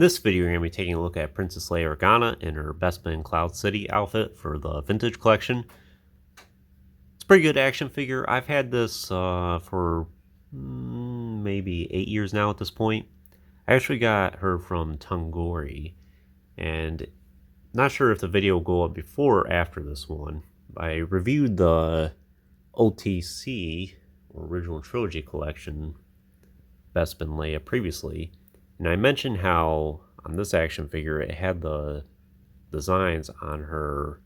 this video, we're going to be taking a look at Princess Leia Organa in her Bespin Cloud City outfit for the Vintage Collection. It's a pretty good action figure. I've had this for maybe 8 years now at this point. I actually got her from Tungori, and not sure if the video will go up before or after this one. I reviewed the OTC, or Original Trilogy Collection, Bespin Leia previously, and I mentioned how on this action figure it had the designs on her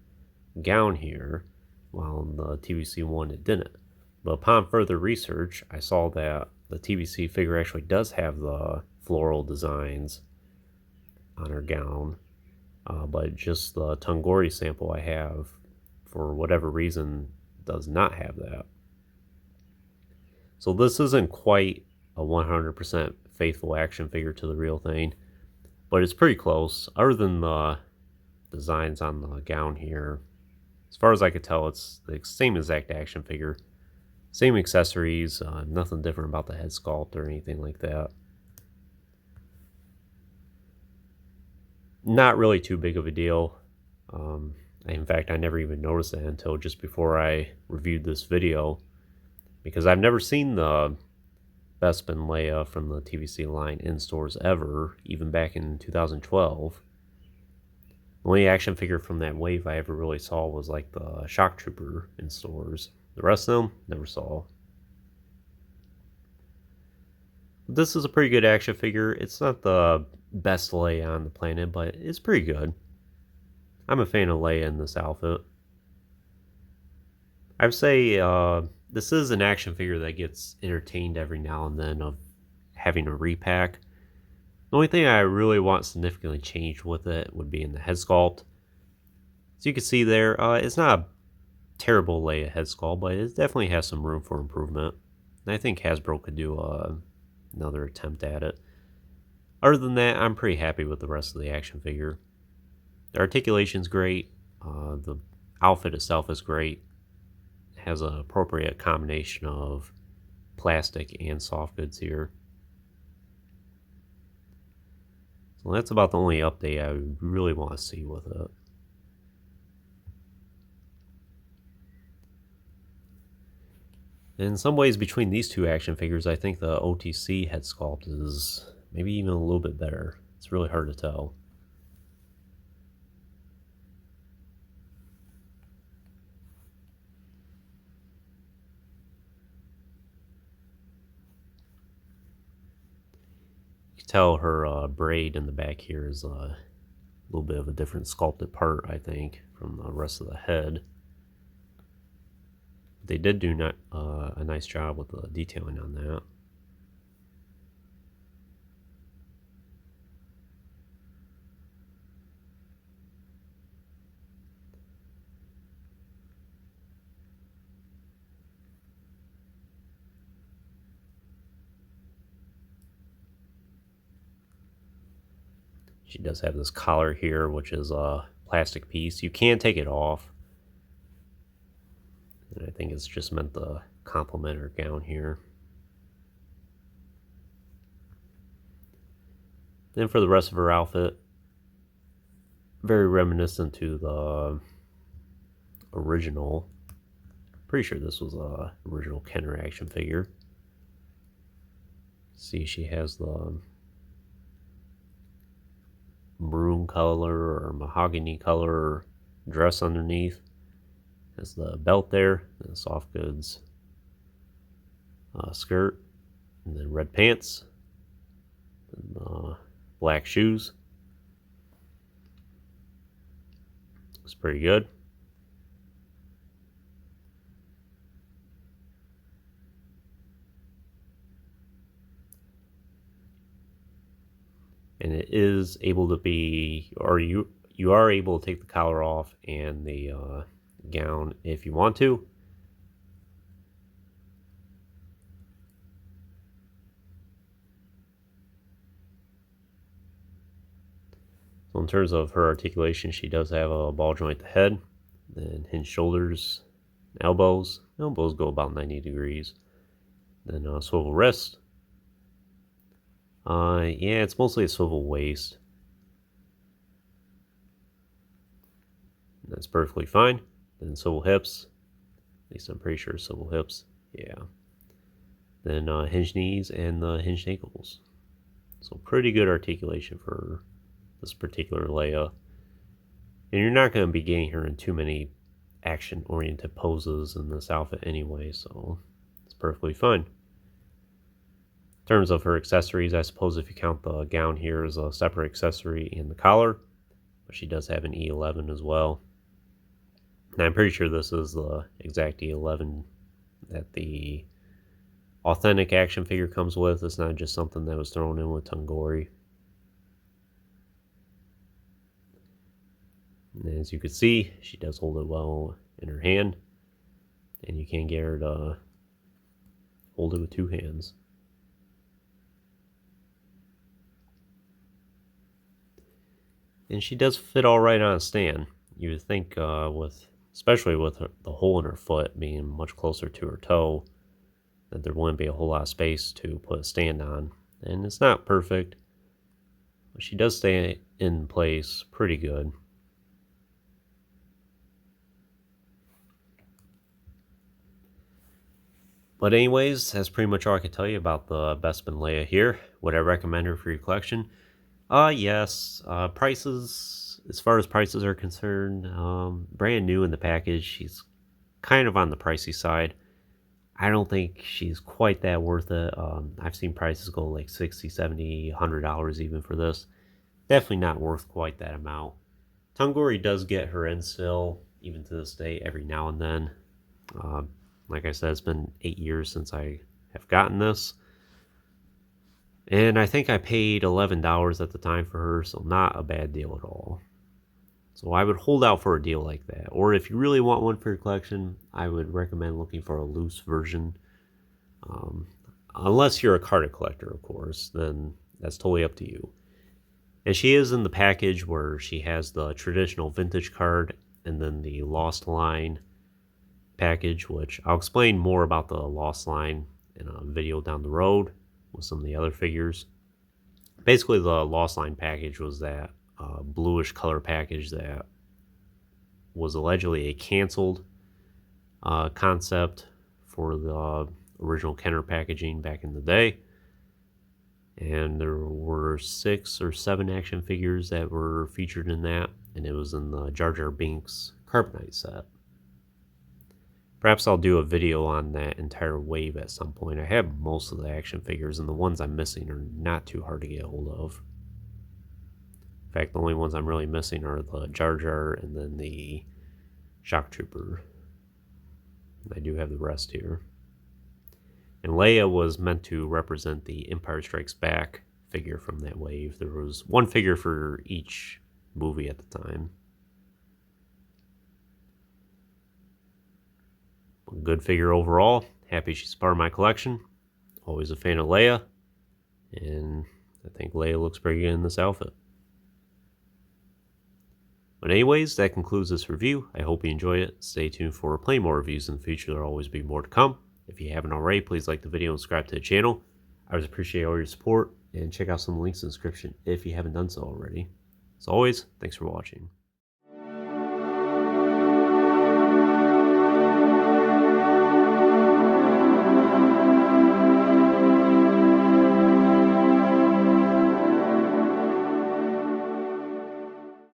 gown here, while in the TVC one it didn't. But upon further research, I saw that the TVC figure actually does have the floral designs on her gown, but just the Tungori sample I have, for whatever reason, does not have that. So this isn't quite a 100% faithful action figure to the real thing, but it's pretty close. Other than the designs on the gown here, as far as I could tell, it's the same exact action figure. Same accessories, nothing different about the head sculpt or anything like that. Not really too big of a deal. In fact, I never even noticed it until just before I reviewed this video, because I've never seen the Bespin Leia from the TVC line in stores ever, even back in 2012. The only action figure from that wave I ever really saw was like the Shock Trooper in stores. The rest of them, never saw. This is a pretty good action figure. It's not the best Leia on the planet, but it's pretty good. I'm a fan of Leia in this outfit. I would say this is an action figure that gets entertained every now and then of having a repack. The only thing I really want significantly changed with it would be in the head sculpt. As you can see there, it's not a terrible Leia head sculpt, but it definitely has some room for improvement. And I think Hasbro could do another attempt at it. Other than that, I'm pretty happy with the rest of the action figure. The articulation's great. The outfit itself is great. It has an appropriate combination of plastic and soft goods here. So that's about the only update I really want to see with it. In some ways, between these two action figures, I think the OTC head sculpt is maybe even a little bit better. It's really hard to tell. You can tell her braid in the back here is a little bit of a different sculpted part, I think, from the rest of the head. They did do a nice job with the detailing on that. She does have this collar here, which is a plastic piece. You can take it off. And I think it's just meant to complement her gown here. Then for the rest of her outfit, very reminiscent to the original. Pretty sure this was a original Kenner action figure. See, she has the maroon color or mahogany color dress underneath. Has the belt there, and the soft goods skirt, and then red pants, and black shoes. Looks pretty good. And it is able to be, or you are able to take the collar off and the gown if you want to. So in terms of her articulation, she does have a ball joint at the head, then hinged shoulders, elbows. Elbows go about 90 degrees. Then swivel wrist. Yeah, it's mostly a swivel waist. That's perfectly fine. Then swivel hips. At least I'm pretty sure swivel hips. Yeah. Then hinge knees and the hinged ankles. So pretty good articulation for this particular Leia. And you're not going to be getting her in too many action-oriented poses in this outfit anyway, so it's perfectly fine. In terms of her accessories, I suppose if you count the gown here as a separate accessory and the collar, but she does have an E11 as well. And I'm pretty sure this is the exact E11 that the authentic action figure comes with. It's not just something that was thrown in with Tungori. And as you can see, she does hold it well in her hand, and you can get her to hold it with two hands. And she does fit all right on a stand. You would think especially with the hole in her foot being much closer to her toe, that there wouldn't be a whole lot of space to put a stand on. And it's not perfect, but she does stay in place pretty good. But anyways, that's pretty much all I can tell you about the Bespin Leia here. Would I recommend her for your collection? Yes. Prices, as far as prices are concerned, brand new in the package, she's kind of on the pricey side. I don't think she's quite that worth it. I've seen prices go like $60, $70, $100 even for this. Definitely not worth quite that amount. Tungori does get her in still, even to this day, every now and then. Like I said, it's been 8 years since I have gotten this. And I think I paid $11 at the time for her, so not a bad deal at all. So I would hold out for a deal like that. Or if you really want one for your collection, I would recommend looking for a loose version. Unless you're a carded collector, of course, then that's totally up to you. And she is in the package where she has the traditional vintage card and then the Lost Line package, which I'll explain more about the Lost Line in a video down the road with some of the other figures. Basically, the Lost Line package was that bluish color package that was allegedly a canceled concept for the original Kenner packaging back in the day. And there were 6 or 7 action figures that were featured in that, and it was in the Jar Jar Binks Carbonite set. Perhaps I'll do a video on that entire wave at some point. I have most of the action figures, and the ones I'm missing are not too hard to get a hold of. In fact, the only ones I'm really missing are the Jar Jar and then the Shock Trooper. I do have the rest here. And Leia was meant to represent the Empire Strikes Back figure from that wave. There was one figure for each movie at the time. A good figure overall. Happy she's part of my collection. Always a fan of Leia. And I think Leia looks pretty good in this outfit. But anyways, that concludes this review. I hope you enjoyed it. Stay tuned for plenty more reviews in the future. There will always be more to come. If you haven't already, please like the video and subscribe to the channel. I always appreciate all your support. And check out some links in the description if you haven't done so already. As always, thanks for watching.